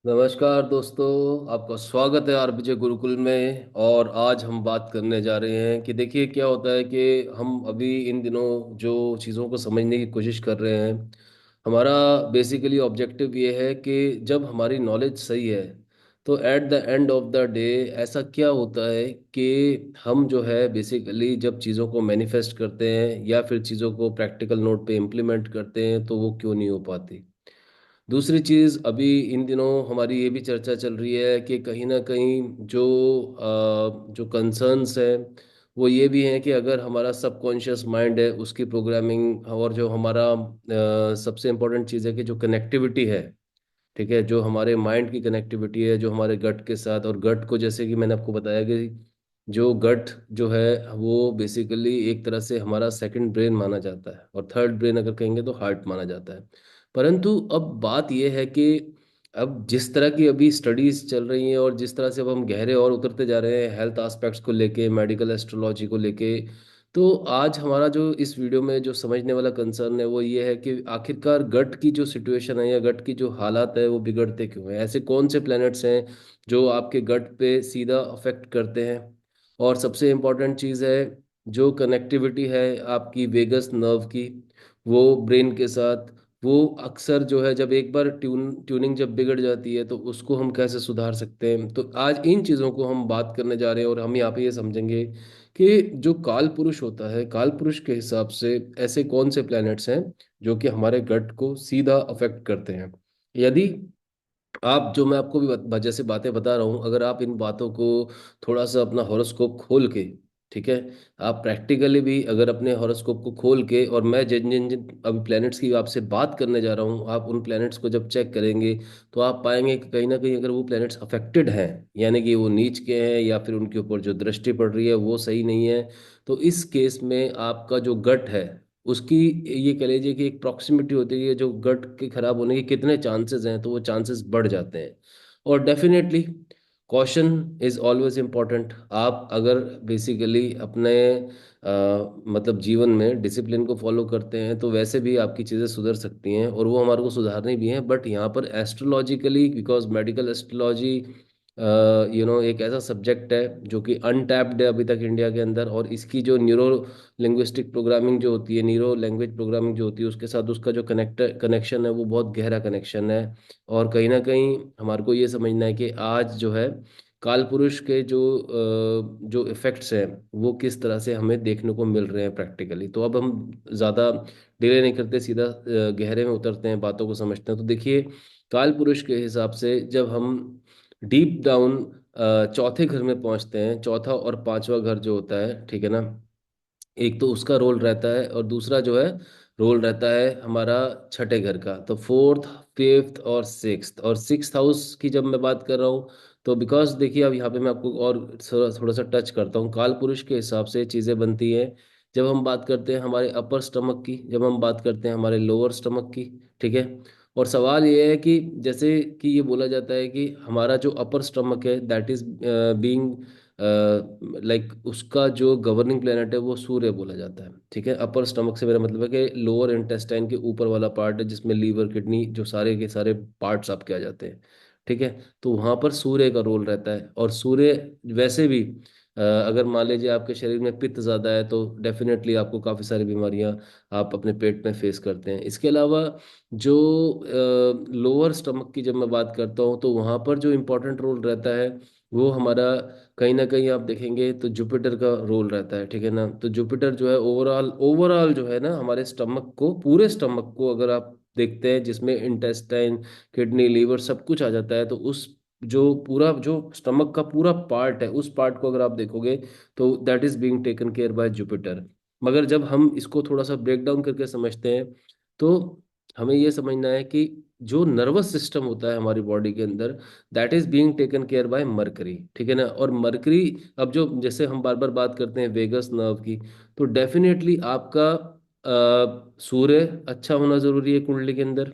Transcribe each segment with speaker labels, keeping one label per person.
Speaker 1: नमस्कार दोस्तों। आपका स्वागत है आरबीजे गुरुकुल में। और आज हम बात करने जा रहे हैं कि देखिए क्या होता है कि हम अभी इन दिनों जो चीज़ों को समझने की कोशिश कर रहे हैं, हमारा बेसिकली ऑब्जेक्टिव ये है कि जब हमारी नॉलेज सही है तो at the end of the day ऐसा क्या होता है कि हम जो है बेसिकली जब चीज़ों को मैनिफेस्ट करते हैं या फिर चीज़ों को प्रैक्टिकल नोट पे इम्प्लीमेंट करते हैं तो वो क्यों नहीं हो पाती। दूसरी चीज़, अभी इन दिनों हमारी ये भी चर्चा चल रही है कि कहीं ना कहीं जो कंसर्न्स है वो ये भी हैं कि अगर हमारा सबकॉन्शियस माइंड है उसकी प्रोग्रामिंग और जो हमारा सबसे इम्पोर्टेंट चीज़ है कि जो कनेक्टिविटी है, ठीक है, जो हमारे माइंड की कनेक्टिविटी है जो हमारे गट के साथ, और गट को जैसे कि मैंने आपको बताया कि जो गट जो है वो बेसिकली एक तरह से हमारा सेकंड ब्रेन माना जाता है, और थर्ड ब्रेन अगर कहेंगे तो हार्ट माना जाता है। परंतु अब बात यह है कि अब जिस तरह की अभी स्टडीज चल रही हैं और जिस तरह से अब हम गहरे और उतरते जा रहे हैं हेल्थ एस्पेक्ट्स को लेके, मेडिकल एस्ट्रोलॉजी को लेके, तो आज हमारा जो इस वीडियो में जो समझने वाला कंसर्न है वो ये है कि आखिरकार गट की जो सिचुएशन है या गट की जो हालात है वो बिगड़ते क्यों हैं, ऐसे कौन से प्लैनेट्स हैं जो आपके गट पे सीधा अफेक्ट करते हैं। और सबसे इम्पोर्टेंट चीज़ है जो कनेक्टिविटी है आपकी वेगस नर्व की, वो ब्रेन के साथ, वो अक्सर जो है जब एक बार ट्यूनिंग जब बिगड़ जाती है तो उसको हम कैसे सुधार सकते हैं। तो आज इन चीज़ों को हम बात करने जा रहे हैं और हम यहाँ पे ये समझेंगे कि जो काल पुरुष होता है, काल पुरुष के हिसाब से ऐसे कौन से प्लैनेट्स हैं जो कि हमारे गट को सीधा अफेक्ट करते हैं। यदि आप, जो मैं आपको भी जैसे बातें बता रहा हूँ, अगर आप इन बातों को थोड़ा सा अपना हॉरोस्कोप खोल के, ठीक है, आप प्रैक्टिकली भी अगर अपने हॉरोस्कोप को खोल के, और मैं जिन जिन जिन अभी प्लैनेट्स की आपसे बात करने जा रहा हूँ, आप उन प्लैनेट्स को जब चेक करेंगे तो आप पाएंगे कि कहीं ना कहीं अगर वो प्लैनेट्स अफेक्टेड हैं, यानी कि वो नीच के हैं या फिर उनके ऊपर जो दृष्टि पड़ रही है वो सही नहीं है, तो इस केस में आपका जो गट है उसकी, ये कह लीजिए कि एक प्रॉक्सिमिटी होती है जो गट के खराब होने के कितने चांसेस हैं, तो वो चांसेस बढ़ जाते हैं। और definitely caution is always important. आप अगर बेसिकली अपने मतलब जीवन में डिसिप्लिन को फॉलो करते हैं तो वैसे भी आपकी चीज़ें सुधर सकती हैं और वो हमारे को सुधारनी भी हैं। बट यहाँ पर एस्ट्रोलॉजिकली, बिकॉज मेडिकल एस्ट्रोलॉजी एक ऐसा सब्जेक्ट है जो कि अनटैप्ड है अभी तक इंडिया के अंदर, और इसकी जो न्यूरो लिंग्विस्टिक प्रोग्रामिंग जो होती है, न्यूरो लैंग्वेज प्रोग्रामिंग जो होती है, उसके साथ उसका जो कनेक्शन है वो बहुत गहरा कनेक्शन है। और कहीं ना कहीं हमारे को ये समझना है कि आज जो है काल पुरुष के जो इफेक्ट्स हैं वो किस तरह से हमें देखने को मिल रहे हैं प्रैक्टिकली। तो अब हम ज़्यादा डिले नहीं करते, सीधा गहरे में उतरते हैं, बातों को समझते हैं। तो देखिए, काल पुरुष के हिसाब से जब हम डीप डाउन चौथे घर में पहुंचते हैं, चौथा और पांचवा घर जो होता है, ठीक है ना, एक तो उसका रोल रहता है और दूसरा जो है रोल रहता है हमारा छठे घर का। तो फोर्थ, फिफ्थ और सिक्स्थ, और सिक्स्थ हाउस की जब मैं बात कर रहा हूँ तो बिकॉज देखिए अब यहाँ पे मैं आपको और थोड़ा थोड़ा सा टच करता हूँ, काल पुरुष के हिसाब से चीज़ें बनती हैं जब हम बात करते हैं हमारे अपर स्टमक की, जब हम बात करते हैं हमारे लोअर स्टमक की, ठीक है। और सवाल ये है कि जैसे कि ये बोला जाता है कि हमारा जो अपर स्टमक है दैट इज बीइंग लाइक उसका जो गवर्निंग प्लेनेट है वो सूर्य बोला जाता है, ठीक है। अपर स्टमक से मेरा मतलब है कि लोअर इंटेस्टाइन के ऊपर वाला पार्ट है जिसमें लीवर, किडनी, जो सारे के सारे पार्ट्स आपके आ जाते हैं, ठीक है। तो वहाँ पर सूर्य का रोल रहता है। और सूर्य वैसे भी अगर मान लीजिए आपके शरीर में पित्त ज़्यादा है तो डेफिनेटली आपको काफ़ी सारी बीमारियां आप अपने पेट में फेस करते हैं। इसके अलावा जो लोअर स्टमक की जब मैं बात करता हूँ तो वहाँ पर जो इम्पोर्टेंट रोल रहता है वो हमारा, कहीं ना कहीं आप देखेंगे तो जुपिटर का रोल रहता है, ठीक है ना। तो जुपिटर जो है ओवरऑल ओवरऑल जो है ना हमारे स्टमक को, पूरे स्टमक को अगर आप देखते हैं जिसमें इंटेस्टाइन, किडनी, लीवर सब कुछ आ जाता है, तो उस जो पूरा जो स्टमक का पूरा पार्ट है उस पार्ट को अगर आप देखोगे तो that is being taken care bye Jupiter. मगर जब हम इसको थोड़ा सा ब्रेक डाउन करके समझते हैं तो हमें ये समझना है कि जो नर्वस सिस्टम होता है हमारी बॉडी के अंदर that is being taken care by Mercury, ठीक है ना। और मरकरी, अब जो जैसे हम बार बार बात करते हैं वेगस नर्व की, तो डेफिनेटली आपका सूर्य अच्छा होना जरूरी है कुंडली के अंदर।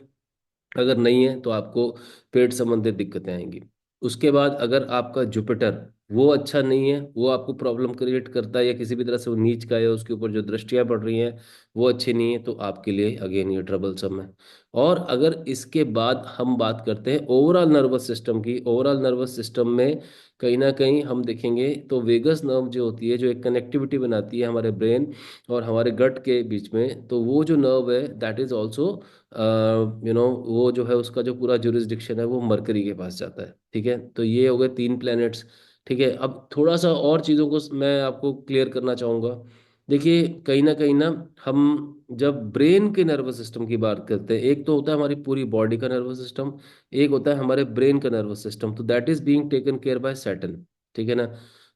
Speaker 1: अगर नहीं है तो आपको पेट संबंधित दिक्कतें आएंगी। उसके बाद अगर आपका जुपिटर वो अच्छा नहीं है, वो आपको प्रॉब्लम क्रिएट करता है, या किसी भी तरह से वो नीच का है, उसके ऊपर जो दृष्टियां पड़ रही हैं वो अच्छी नहीं है, तो आपके लिए अगेन ये ट्रबलसम है। और अगर इसके बाद हम बात करते हैं ओवरऑल नर्वस सिस्टम की, ओवरऑल नर्वस सिस्टम में कहीं ना कहीं हम देखेंगे तो वेगस नर्व जो होती है, जो एक कनेक्टिविटी बनाती है हमारे ब्रेन और हमारे गट के बीच में, तो वो जो नर्व है दैट इज ऑल्सो वो जो है उसका जो पूरा जुरिस्डिक्शन है वो मरकरी के पास जाता है। ठीक है, तो ये हो गए तीन प्लैनेट्स। ठीक है, अब थोड़ा सा और चीज़ों को मैं आपको क्लियर करना चाहूँगा। देखिए कहीं ना हम जब ब्रेन के नर्वस सिस्टम की बात करते हैं, एक तो होता है हमारी पूरी बॉडी का नर्वस सिस्टम, एक होता है हमारे ब्रेन का नर्वस सिस्टम, तो that is being taken care by Saturn. ठीक है ना।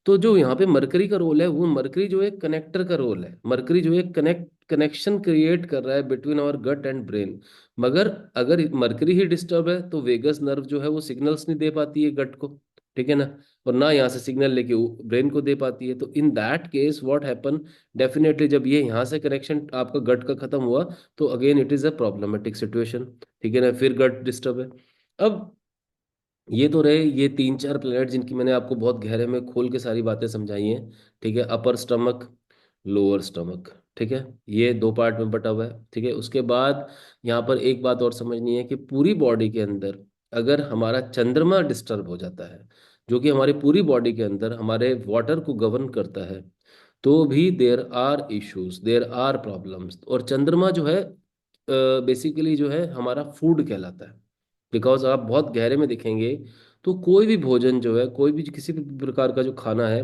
Speaker 1: तो जो यहाँ पे मरकरी का रोल है, वो मरकरी जो एक कनेक्टर का रोल है, मरकरी जो एक कनेक्शन क्रिएट कर रहा है between our gut and brain. मगर अगर मरकरी ही डिस्टर्ब है तो वेगस नर्व जो है वो सिग्नल्स नहीं दे पाती है गट को। ठीक है ना, और ना यहाँ से सिग्नल लेके ब्रेन को दे पाती है। तो in that case what happen, definitely जब ये यहाँ से कनेक्शन आपका गट का खत्म हुआ, तो again it is a problematic situation. ठीक है ना, फिर गट डिस्टर्ब है। अब ये तो रहे ये तीन चार प्लैनेट जिनकी मैंने आपको बहुत गहरे में खोल के सारी बातें समझाई हैं। ठीक है, अपर स्टमक, लोअर स्टमक। ठीक है, ये दो पार्ट में बटा हुआ है। ठीक है, उसके बाद यहाँ पर एक बात और समझनी है कि पूरी बॉडी के अंदर अगर हमारा चंद्रमा डिस्टर्ब हो जाता है, जो कि हमारी पूरी बॉडी के अंदर हमारे वाटर को गवर्न करता है, तो भी there are issues, there are problems. और चंद्रमा जो है बेसिकली जो है हमारा फूड कहलाता है। बिकॉज आप बहुत गहरे में देखेंगे तो कोई भी भोजन जो है, कोई भी किसी भी प्रकार का जो खाना है,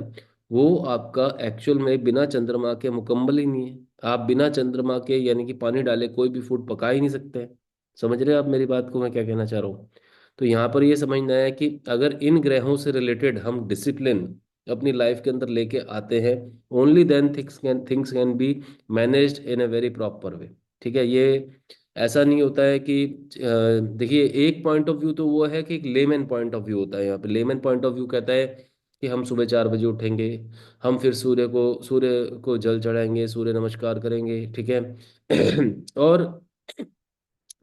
Speaker 1: वो आपका एक्चुअल में बिना चंद्रमा के मुकम्मल ही नहीं है। आप बिना चंद्रमा के यानी कि पानी डाले कोई भी फूड पका ही नहीं सकते हैं। समझ रहे हैं आप मेरी बात को, मैं क्या कहना चाह रहा हूँ? तो यहाँ पर ये समझना है कि अगर इन ग्रहों से रिलेटेड हम डिसिप्लिन अपनी लाइफ के अंदर लेके आते हैं, only then things can be managed in a very proper way. ठीक है, ये ऐसा नहीं होता है कि देखिए एक पॉइंट ऑफ व्यू तो वो है कि एक लेमैन पॉइंट ऑफ व्यू होता है। यहाँ पे लेमैन पॉइंट ऑफ व्यू कहता है कि हम सुबह 4 बजे उठेंगे, हम फिर सूर्य को जल चढ़ाएंगे, सूर्य नमस्कार करेंगे। ठीक है और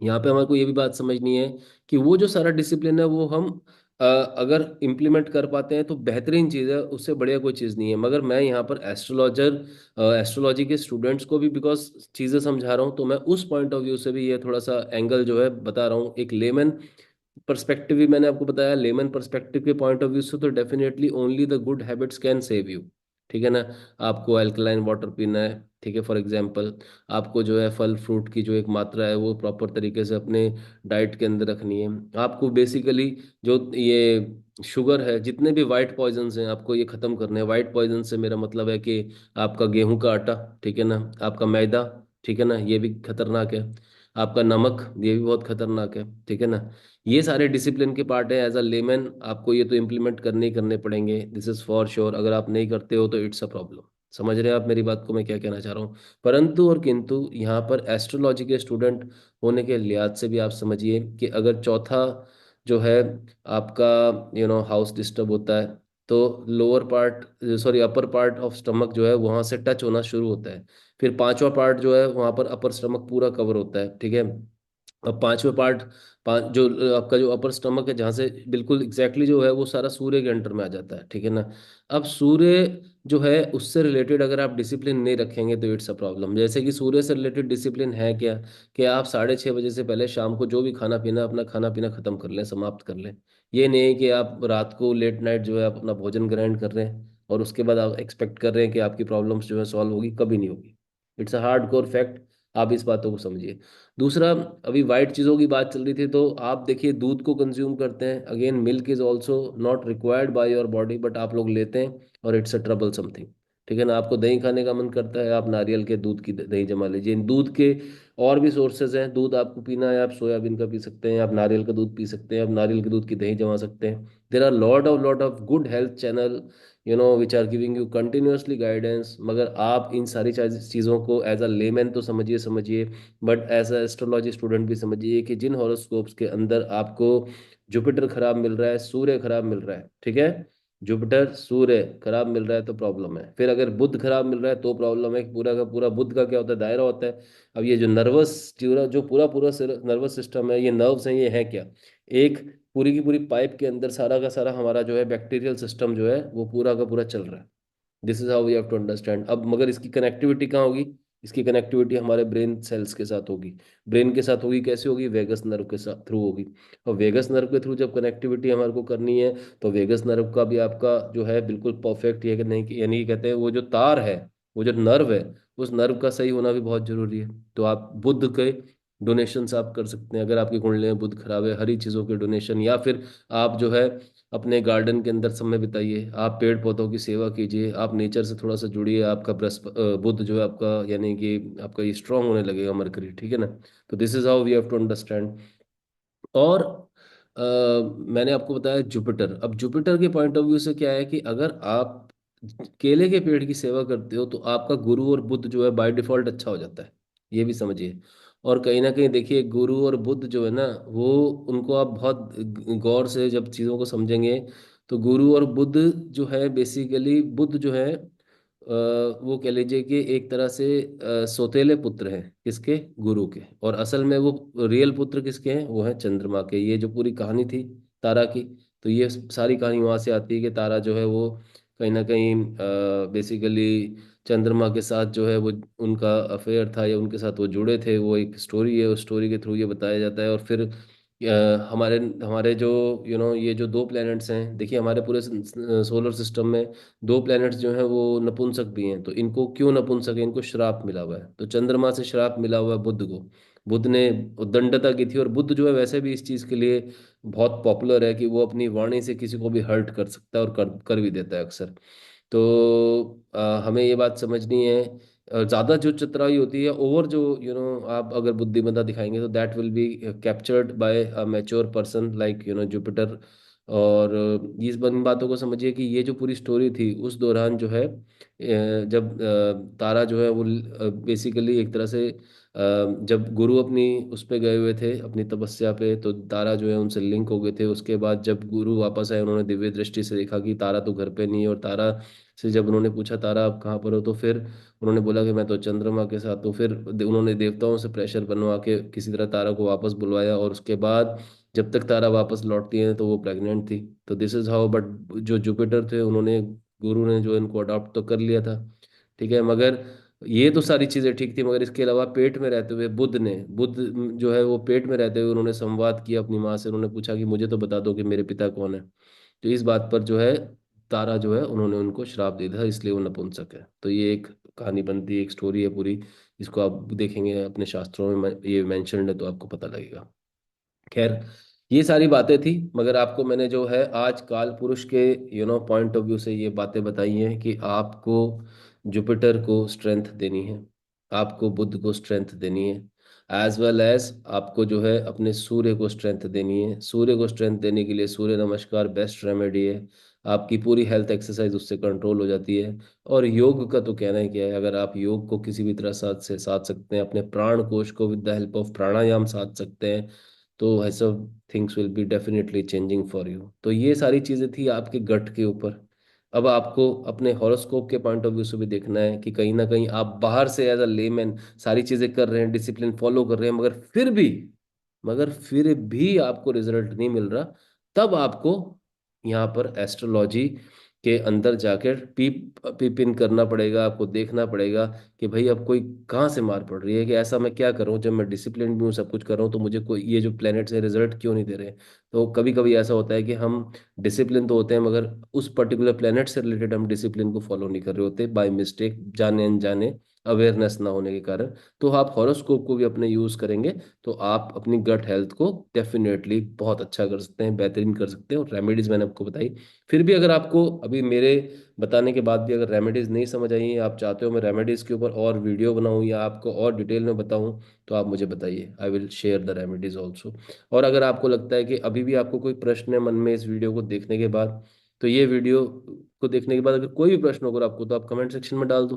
Speaker 1: यहाँ पे हमारे को ये भी बात समझनी है कि वो जो सारा डिसिप्लिन है वो हम अगर इम्प्लीमेंट कर पाते हैं तो बेहतरीन चीज़ है, उससे बढ़िया कोई चीज़ नहीं है। मगर मैं यहाँ पर एस्ट्रोलॉजी के स्टूडेंट्स को भी बिकॉज चीज़ें समझा रहा हूँ, तो मैं उस पॉइंट ऑफ व्यू से भी ये थोड़ा सा एंगल जो है बता रहा हूँ। एक लेमन पर्सपेक्टिव भी मैंने आपको बताया, लेमन पर्सपेक्टिव के पॉइंट ऑफ व्यू से तो definitely only the good habits can save you. ठीक है ना, आपको अल्कलाइन वाटर पीना है। ठीक है, फॉर एग्जांपल आपको जो है फल फ्रूट की जो एक मात्रा है वो प्रॉपर तरीके से अपने डाइट के अंदर रखनी है। आपको बेसिकली जो ये शुगर है, जितने भी वाइट पॉइजन्स हैं, आपको ये खत्म करने हैं। वाइट पॉइजन से मेरा मतलब है कि आपका गेहूं का आटा, ठीक है ना, आपका मैदा, ठीक है ना, ये भी खतरनाक है। आपका नमक, ये भी बहुत खतरनाक है। ठीक है ना, ये सारे डिसिप्लिन के पार्ट है। एज अ लेमैन आपको ये तो इम्प्लीमेंट करने ही करने पड़ेंगे, दिस इज फॉर श्योर। अगर आप नहीं करते हो तो इट्स अ प्रॉब्लम। समझ रहे हैं आप मेरी बात को, मैं क्या कहना चाह रहा हूँ? परंतु और किंतु यहाँ पर एस्ट्रोलॉजी के स्टूडेंट होने के लिहाज से भी आप समझिए कि अगर चौथा जो है आपका हाउस डिस्टर्ब होता है, तो lower part, sorry upper part of stomach जो है वहां से टच होना शुरू होता है। फिर पांचवा पार्ट जो है वहां पर अपर स्टमक पूरा कवर होता है। ठीक है, अब पांचवें पार्ट, जो आपका जो अपर स्टमक है, जहाँ से बिल्कुल एग्जैक्टली जो है वो सारा सूर्य के अंडर में आ जाता है। ठीक है ना, अब सूर्य जो है उससे रिलेटेड अगर आप डिसिप्लिन नहीं रखेंगे तो इट्स अ प्रॉब्लम। जैसे कि सूर्य से रिलेटेड डिसिप्लिन है क्या, कि आप 6:30 बजे से पहले शाम को जो भी खाना पीना, अपना खाना पीना खत्म कर लें, समाप्त कर लें। ये नहीं कि आप रात को लेट नाइट जो है आप अपना भोजन ग्रहण कर रहे हैं और उसके बाद आप एक्सपेक्ट कर रहे हैं कि आपकी प्रॉब्लम्स जो है सॉल्व होगी, कभी नहीं होगी। It's a hard core fact, आप इस बातों को समझिए। दूसरा, अभी वाइट चीज़ों की बात चल रही थी, तो आप देखिए दूध को कंज्यूम करते हैं, again milk is also not required by your body, but आप लोग लेते हैं और इट्स अ ट्रबल समथिंग। ठीक है ना, आपको दही खाने का मन करता है, आप नारियल के दूध की दही जमा लीजिए। इन दूध के और भी सोर्सेज हैं। दूध आपको पीना है, आप सोयाबीन का पी सकते हैं, आप नारियल का दूध पी सकते हैं, आप नारियल के दूध की दही जमा सकते हैं। There are lot of good health channel which are giving you continuously guidance. मगर आप इन सारी चीज़ों को एज अ लेमैन तो समझिए समझिए, but as a astrology student भी समझिए कि जिन हॉरोस्कोप्स के अंदर आपको जुपिटर खराब मिल रहा है, सूर्य खराब मिल रहा है, ठीक है, जुपिटर सूर्य खराब मिल रहा है तो प्रॉब्लम है। फिर अगर बुध खराब मिल रहा है तो प्रॉब्लम है। पूरा का पूरा बुध का क्या होता है, दायरा होता है। अब ये जो नर्वस जो पूरा पूरा नर्वस सिस्टम है, ये नर्व्स हैं, ये है क्या, एक पूरी की पूरी पाइप के अंदर सारा का सारा हमारा जो है बैक्टीरियल सिस्टम जो है वो पूरा का पूरा चल रहा है। This is how we have to understand. अब मगर इसकी कनेक्टिविटी कहाँ होगी? इसकी कनेक्टिविटी हमारे ब्रेन सेल्स के साथ होगी। ब्रेन के साथ होगी, कैसे होगी? वेगस नर्व के साथ थ्रू होगी। और वेगस नर्व के थ्रू जब कनेक्टिविटी हमारे को करनी है, तो वेगस नर्व का भी आपका जो है बिल्कुल परफेक्ट है कि नहीं, यानी कि कहते हैं वो जो तार है, वो जो नर्व है, उस नर्व का सही होना भी बहुत जरूरी है। तो आप बुध के डोनेशंस आप कर सकते हैं, अगर आपकी कुंडली में बुध खराब है, हरी चीज़ों के डोनेशन, या फिर आप जो है अपने गार्डन के अंदर समय बिताइए, आप पेड़ पौधों की सेवा कीजिए, आप नेचर से थोड़ा सा जुड़िए। आपका बुध जो है आपका, यानी कि आपका ये स्ट्रांग होने लगेगा, मरकरी, ठीक है ना। तो this is how we have to understand. और अ, मैंने आपको बताया जुपिटर। अब जुपिटर के पॉइंट ऑफ व्यू से क्या है कि अगर आप केले के पेड़ की सेवा करते हो तो आपका गुरु और बुध जो है बाय डिफॉल्ट अच्छा हो जाता है, ये भी समझिए। और कहीं ना कहीं देखिए, गुरु और बुध जो है ना, वो उनको आप बहुत गौर से जब चीज़ों को समझेंगे, तो गुरु और बुध जो है, बेसिकली बुध जो है वो कह लीजिए कि एक तरह से सौतेले पुत्र हैं किसके? गुरु के। और असल में वो रियल पुत्र किसके हैं? वो हैं चंद्रमा के। ये जो पूरी कहानी थी तारा की, तो ये सारी कहानी वहां से आती है कि तारा जो है वो कहीं ना कहीं बेसिकली चंद्रमा के साथ जो है वो उनका अफेयर था, या उनके साथ वो जुड़े थे। वो एक स्टोरी है, उस स्टोरी के थ्रू ये बताया जाता है। और फिर हमारे हमारे जो ये जो दो प्लैनेट्स हैं, देखिए हमारे पूरे सोलर सिस्टम में दो प्लैनेट्स जो हैं वो नपुंसक भी हैं। तो इनको क्यों नपुंसक है? इनको श्राप मिला हुआ है। तो चंद्रमा से श्राप मिला हुआ है बुध को। बुध ने उद्दंडता की थी। और बुध जो है वैसे भी इस चीज के लिए बहुत पॉपुलर है कि वो अपनी वाणी से किसी को भी हर्ट कर सकता है, और कर भी देता है अक्सर। तो हमें ये बात समझनी है। ज्यादा जो चतुराई होती है, ओवर जो आप अगर बुद्धिमत्ता दिखाएंगे, तो that will be captured by a mature person like Jupiter. और इस इन बातों को समझिए कि ये जो पूरी स्टोरी थी उस दौरान जो है जब तारा जो है वो बेसिकली एक तरह से जब गुरु अपनी उस पे गए हुए थे अपनी तपस्या पे, तो तारा जो है उनसे लिंक हो गए थे। उसके बाद जब गुरु वापस आए, उन्होंने दिव्य दृष्टि से देखा कि तारा तो घर पे नहीं है। और तारा से जब उन्होंने पूछा तारा आप कहाँ पर हो, तो फिर उन्होंने बोला कि मैं तो चंद्रमा के साथ। तो फिर उन्होंने देवताओं से प्रेशर बनवा के किसी तरह तारा को वापस बुलवाया। और उसके बाद जब तक तारा वापस लौटती है तो वो प्रेग्नेंट थी। तो दिस इज हाउ। बट जो जुपिटर थे, उन्होंने, गुरु ने जो इनको अडॉप्ट तो कर लिया था, ठीक है। मगर ये तो सारी चीजें ठीक थी, मगर इसके अलावा पेट में रहते हुए बुध जो है वो पेट में रहते हुए उन्होंने संवाद किया अपनी माँ से। उन्होंने पूछा कि मुझे तो बता दो कि मेरे पिता कौन है। तो इस बात पर जो है तारा जो है, उन्होंने उनको श्राप दे दिया था, इसलिए वो नपुंसक है। तो ये एक कहानी बनती है, एक स्टोरी है पूरी। इसको आप देखेंगे अपने शास्त्रों में ये मेंशन्ड है, तो आपको पता लगेगा। खैर, ये सारी बातें थी, मगर आपको मैंने जो है आज काल पुरुष के पॉइंट ऑफ व्यू से ये बातें बताई हैं कि आपको जुपिटर को स्ट्रेंथ देनी है, आपको बुध को स्ट्रेंथ देनी है, एज वेल एज आपको जो है अपने सूर्य को स्ट्रेंथ देनी है। सूर्य को स्ट्रेंथ देने के लिए सूर्य नमस्कार बेस्ट रेमेडी है। आपकी पूरी हेल्थ एक्सरसाइज उससे कंट्रोल हो जाती है। और योग का तो कहना ही क्या है, अगर आप योग को किसी भी तरह साध सकते हैं, अपने प्राण कोश को विद द हेल्प ऑफ प्राणायाम साध सकते हैं, तो ऐसा things will be definitely changing for you. तो ये सारी चीजें थी आपके गट के ऊपर। अब आपको अपने हॉरोस्कोप के पॉइंट ऑफ व्यू से भी देखना है कि कहीं ना कहीं आप बाहर से एज अ लेमैन सारी चीजें कर रहे हैं, डिसिप्लिन फॉलो कर रहे हैं, मगर फिर भी आपको रिजल्ट नहीं मिल रहा। तब आपको यहाँ पर एस्ट्रोलॉजी के अंदर जाकर पीप इन करना पड़ेगा। आपको देखना पड़ेगा कि भाई अब कोई कहाँ से मार पड़ रही है, कि ऐसा मैं क्या करूँ जब मैं डिसिप्लिन भी हूँ, सब कुछ कर रहा हूँ, तो मुझे कोई ये जो प्लैनेट्स है रिजल्ट क्यों नहीं दे रहे। तो कभी कभी ऐसा होता है कि हम डिसिप्लिन तो होते हैं, मगर उस पर्टिकुलर प्लैनेट से रिलेटेड हम डिसिप्लिन को फॉलो नहीं कर रहे होते, बाय मिस्टेक, जाने अनजाने, अवेयरनेस ना होने के कारण। तो आप हॉरोस्कोप को भी अपने यूज करेंगे, तो आप अपनी गट हेल्थ को डेफिनेटली बहुत अच्छा कर सकते हैं, बेहतरीन कर सकते हैं। और रेमेडीज मैंने आपको बताई। फिर भी अगर आपको अभी मेरे बताने के बाद भी अगर रेमेडीज नहीं समझ आई हैं, आप चाहते हो मैं रेमेडीज के ऊपर और वीडियो बनाऊं या आपको और डिटेल में बताऊं, तो आप मुझे बताइए, I will share the remedies also. और अगर आपको लगता है कि अभी भी आपको कोई प्रश्न है मन में इस वीडियो को देखने के बाद, तो ये वीडियो को देखने के बाद अगर कोई भी प्रश्न होगा आपको, तो आप कमेंट सेक्शन में डाल दो,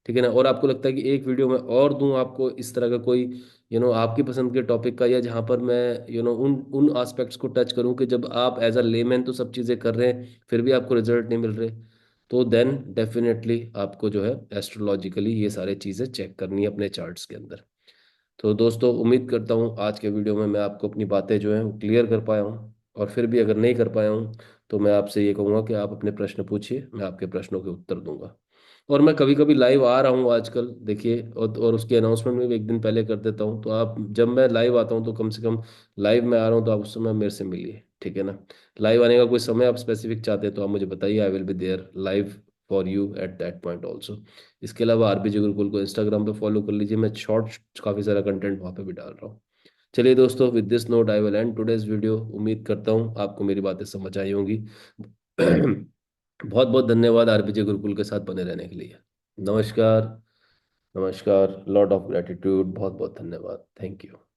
Speaker 1: ठीक है ना। और आपको लगता है कि एक वीडियो में और दूं आपको इस तरह का कोई आपकी पसंद के टॉपिक का, या जहां पर मैं उन उन एस्पेक्ट्स को टच करूं कि जब आप एज अ लेमैन तो सब चीज़ें कर रहे हैं, फिर भी आपको रिजल्ट नहीं मिल रहे, तो देन डेफिनेटली आपको जो है एस्ट्रोलॉजिकली ये सारी चीज़ें चेक करनी है अपने चार्ट्स के अंदर। तो दोस्तों, उम्मीद करता हूँ आज के वीडियो में मैं आपको अपनी बातें जो है क्लियर कर पाया हूँ। और फिर भी अगर नहीं कर पाया हूँ तो मैं आपसे ये कहूँगा कि आप अपने प्रश्न पूछिए, मैं आपके प्रश्नों के उत्तर दूंगा। और मैं कभी कभी लाइव आ रहा हूँ आजकल, देखिए, और उसकी अनाउंसमेंट में भी एक दिन पहले कर देता हूँ, तो आप जब मैं लाइव आता हूँ तो कम से कम लाइव में आ रहा हूँ तो आप उस समय मेरे से मिलिए, ठीक है ना। लाइव आने का कोई समय आप स्पेसिफिक चाहते हैं तो आप मुझे बताइए, I will be there live for you at that point also. इसके अलावा आरबीजी गुरुकुल को इंस्टाग्राम पे फॉलो कर लीजिए, मैं शॉर्ट काफ़ी सारा कंटेंट वहाँ पे भी डाल रहा हूँ। चलिए दोस्तों, with this note I will and today's video. उम्मीद करता हूँ आपको मेरी बातें समझ आई होंगी। बहुत बहुत धन्यवाद आरपीजे गुरुकुल के साथ बने रहने के लिए। नमस्कार। नमस्कार, लॉट ऑफ ग्रेटिट्यूड, बहुत बहुत धन्यवाद, थैंक यू।